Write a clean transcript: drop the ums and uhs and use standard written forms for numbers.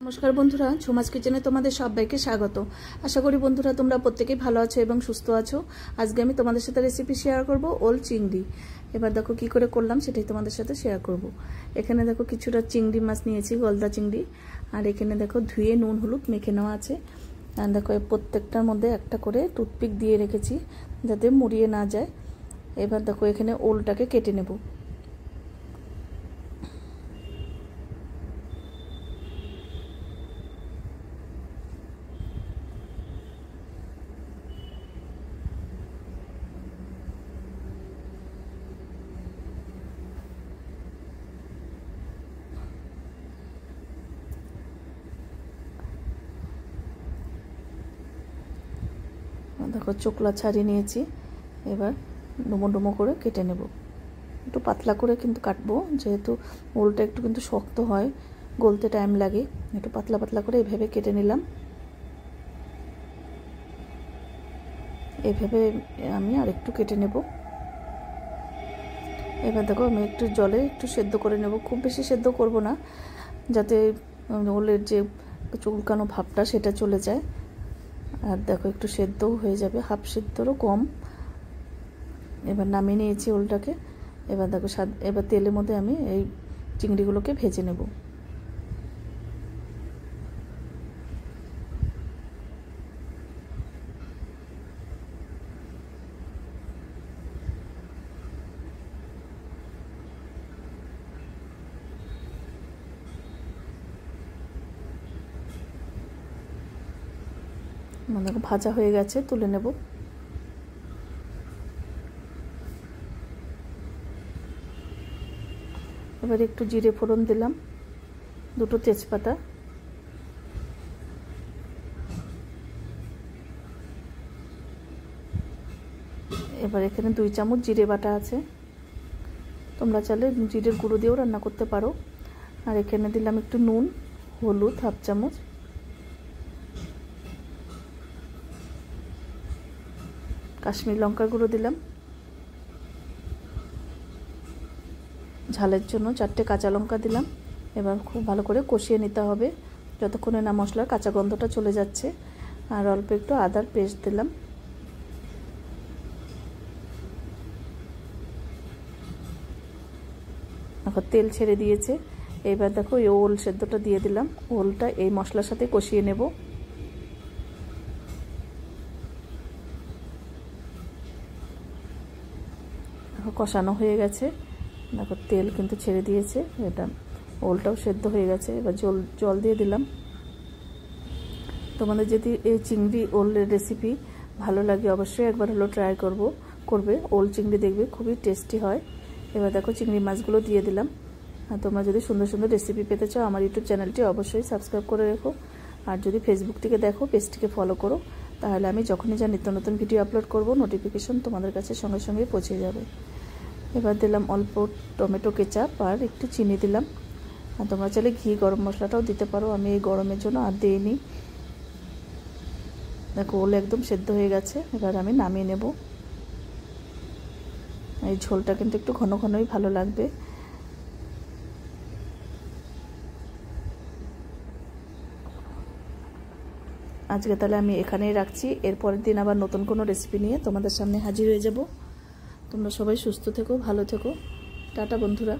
নমস্কার বন্ধুরা, ঝুমাস কিচেনে তোমাদের সবাইকে স্বাগত। আশা করি বন্ধুরা তোমরা প্রত্যেকেই ভালো আছো এবং সুস্থ আছো। আজকে আমি তোমাদের সাথে রেসিপি শেয়ার করব ওল চিংড়ি। এবার দেখো কি করে করলাম সেটাই তোমাদের সাথে শেয়ার করব। এখানে দেখো কিছুটা চিংড়ি মাছ নিয়েছি, গলদা চিংড়ি। আর এখানে দেখো ধুয়ে নুন হলুদ মেখে নেওয়া আছে। আর দেখো প্রত্যেকটার মধ্যে একটা করে টুথপিক দিয়ে রেখেছি যাতে মুড়িয়ে না যায়। এবার দেখো এখানে ওলটাকে কেটে নেব। দেখো চোকলা ছাড়িয়ে নিয়েছি। এবার ডুমো ডুমো করে কেটে নেব। একটু পাতলা করে কিন্তু কাটবো, যেহেতু ওলটা একটু কিন্তু শক্ত হয়, গলতে টাইম লাগে। একটু পাতলা পাতলা করে এভাবে কেটে নিলাম। এভাবে আমি আর একটু কেটে নেব। এবার দেখো আমি একটু জলে একটু সেদ্ধ করে নেব, খুব বেশি সেদ্ধ করব না, যাতে ওলের যে চুলকানো ভাবটা সেটা চলে যায়। আর দেখো একটু সেদ্ধও হয়ে যাবে, হাফ সেদ্ধরও কম। এবার নামিয়ে নিয়েছি ওলটাকে। এবার দেখো এবার তেলের মধ্যে আমি এই চিংড়িগুলোকে ভেজে নেব। দেখো ভাজা হয়ে গেছে, তুলে নেব। এবার একটু জিরে ফোড়ন দিলাম, দুটো তেজপাতা, এবার এখানে 2 চামচ জিরে বাটা আছে। তোমরা চাইলে জিরের গুঁড়ো দিয়েও রান্না করতে পারো। আর এখানে দিলাম একটু নুন, হলুদ হাফ চামচ, কাশ্মীর লঙ্কার গুঁড়ো দিলাম, ঝালের জন্য 4টে কাঁচা লঙ্কা দিলাম। এবার খুব ভালো করে কষিয়ে নিতে হবে যতক্ষণে না মশলার কাঁচা গন্ধটা চলে যাচ্ছে। আর অল্প একটু আদার পেস্ট দিলাম। এখন তেল ছেড়ে দিয়েছে। এবার দেখো এই ওল সেদ্ধটা দিয়ে দিলাম। ওলটা এই মশলার সাথে কষিয়ে নেব। কষানো হয়ে গেছে, দেখো তেল কিন্তু ছেড়ে দিয়েছে। এটা ওলটাও সেদ্ধ হয়ে গেছে। এবার জল দিয়ে দিলাম। তোমাদের যদি এই চিংড়ি ওলের রেসিপি ভালো লাগে অবশ্যই একবার হলো ট্রাই করবে। ওল চিংড়ি দেখবে খুবই টেস্টি হয়। এবার দেখো চিংড়ি মাছগুলো দিয়ে দিলাম। আর তোমরা যদি সুন্দর সুন্দর রেসিপি পেতে চাও আমার ইউটিউব চ্যানেলটি অবশ্যই সাবস্ক্রাইব করে রেখো। আর যদি ফেসবুক থেকে দেখো পেজটিকে ফলো করো, তাহলে আমি যখনই যা নিত্য নতুন ভিডিও আপলোড করব নোটিফিকেশন তোমাদের কাছে সঙ্গে সঙ্গে পৌঁছে যাবে। এবার দিলাম অল্প টমেটো কেচাপ আর একটু চিনি দিলাম। আর তোমরা চাইলে ঘি গরম মশলাটাও দিতে পারো, আমি এই গরমের জন্য আর দিইনি। দেখো ওল একদম সেদ্ধ হয়ে গেছে। এবার আমি নামিয়ে নেব। এই ঝোলটা কিন্তু একটু ঘন ঘনই ভালো লাগবে। আজকে তাহলে আমি এখানেই রাখছি। এরপরের দিন আবার নতুন কোনো রেসিপি নিয়ে তোমাদের সামনে হাজির হয়ে যাব। তোমরা সবাই সুস্থ থেকো, ভালো থেকো। টাটা বন্ধুরা।